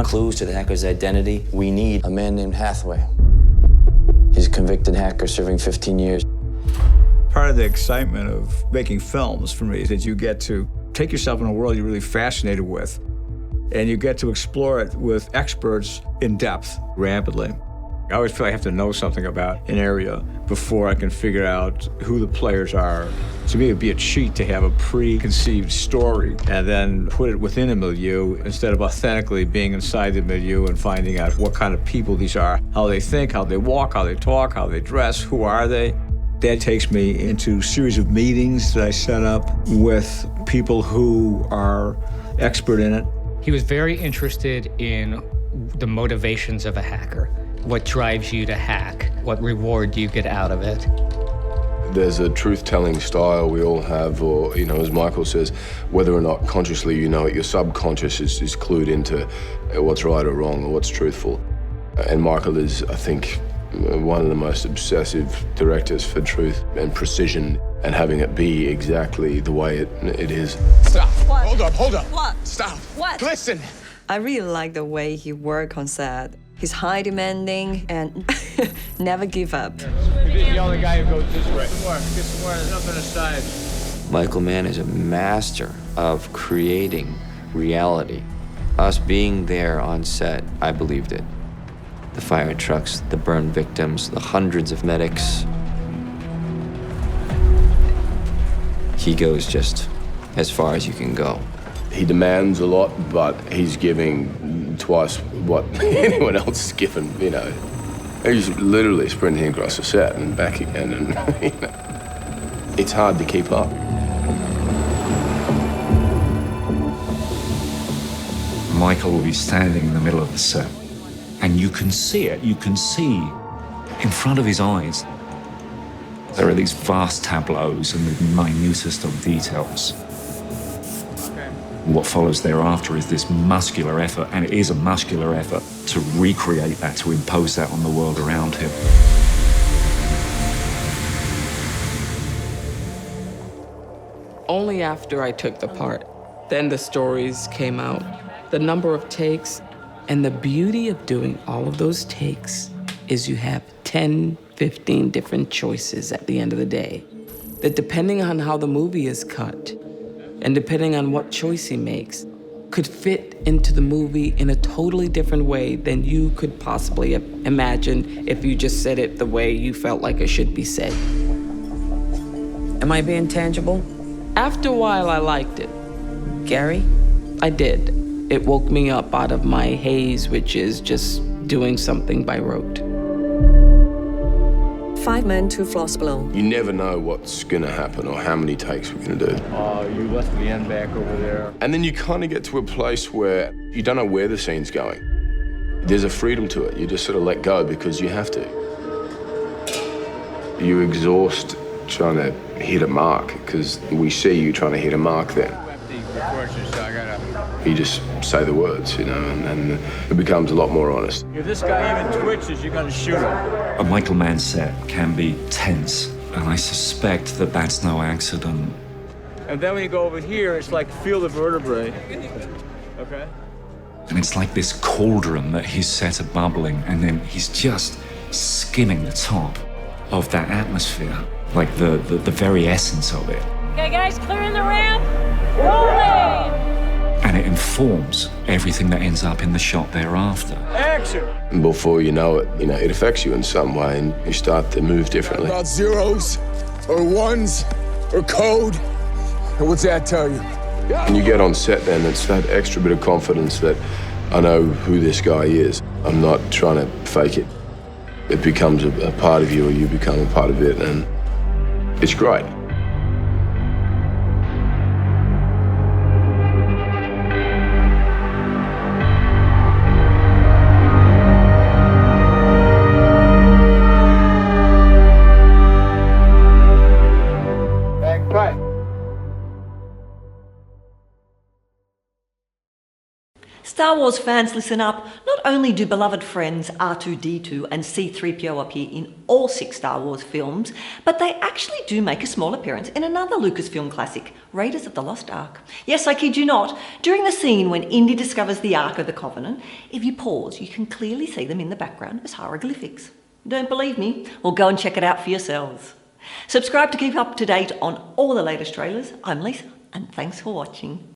want clues to the hacker's identity, we need a man named Hathaway. He's a convicted hacker serving 15 years. Part of the excitement of making films for me is that you get to take yourself in a world you're really fascinated with, and you get to explore it with experts in depth rapidly. I always feel I have to know something about an area before I can figure out who the players are. To me, it would be a cheat to have a preconceived story and then put it within a milieu instead of authentically being inside the milieu and finding out what kind of people these are, how they think, how they walk, how they talk, how they dress, who are they. That takes me into a series of meetings that I set up with people who are expert in it. He was very interested in the motivations of a hacker. What drives you to hack? What reward do you get out of it? There's a truth-telling style we all have, or, as Michael says, whether or not consciously you know it, your subconscious is clued into what's right or wrong or what's truthful. And Michael is, I think, one of the most obsessive directors for truth and precision and having it be exactly the way it is. Stop. What? Hold up. What? Stop. What? Listen. I really like the way he works on set. He's high demanding and never give up. You're the only guy who goes this way. Get some more, there's nothing aside. Michael Mann is a master of creating reality. Us being there on set, I believed it. The fire trucks, the burn victims, the hundreds of medics. He goes just as far as you can go. He demands a lot, but he's giving twice what anyone else is given, He's literally sprinting across the set and back again, and, it's hard to keep up. Michael will be standing in the middle of the set, and you can see it. You can see in front of his eyes, there are these vast tableaus and the minutest of details. What follows thereafter is this muscular effort, and it is a muscular effort, to recreate that, to impose that on the world around him. Only after I took the part, then the stories came out, the number of takes, and the beauty of doing all of those takes is you have 10, 15 different choices at the end of the day, that depending on how the movie is cut, and depending on what choice he makes, could fit into the movie in a totally different way than you could possibly imagine if you just said it the way you felt like it should be said. Am I being tangible? After a while, I liked it. Gary? I did. It woke me up out of my haze, which is just doing something by rote. 5 men, 2 floors below. You never know what's gonna happen or how many takes we're gonna do. Oh, you left the end back over there. And then you kind of get to a place where you don't know where the scene's going. There's a freedom to it. You just sort of let go because you have to. You exhaust trying to hit a mark because we see you trying to hit a mark then. You just say the words, and it becomes a lot more honest. If this guy even twitches, you're gonna shoot him. A Michael Mann set can be tense, and I suspect that that's no accident. And then when you go over here, it's like feel the vertebrae. Okay? And it's like this cauldron that he's set a bubbling, and then he's just skimming the top of that atmosphere, like the very essence of it. Okay, guys, clearing the ramp. Rolling! And it informs everything that ends up in the shot thereafter. Action! And before you know it, it affects you in some way, and you start to move differently. About zeros or ones or code. And what's that tell you? And you get on set then, it's that extra bit of confidence that I know who this guy is. I'm not trying to fake it. It becomes a part of you, or you become a part of it, and it's great. Star Wars fans, listen up. Not only do beloved friends R2-D2 and C-3PO appear in all 6 Star Wars films, but they actually do make a small appearance in another Lucasfilm classic, Raiders of the Lost Ark. Yes, I kid you not. During the scene when Indy discovers the Ark of the Covenant, if you pause, you can clearly see them in the background as hieroglyphics. Don't believe me? Well, go and check it out for yourselves. Subscribe to keep up to date on all the latest trailers. I'm Lisa, and thanks for watching.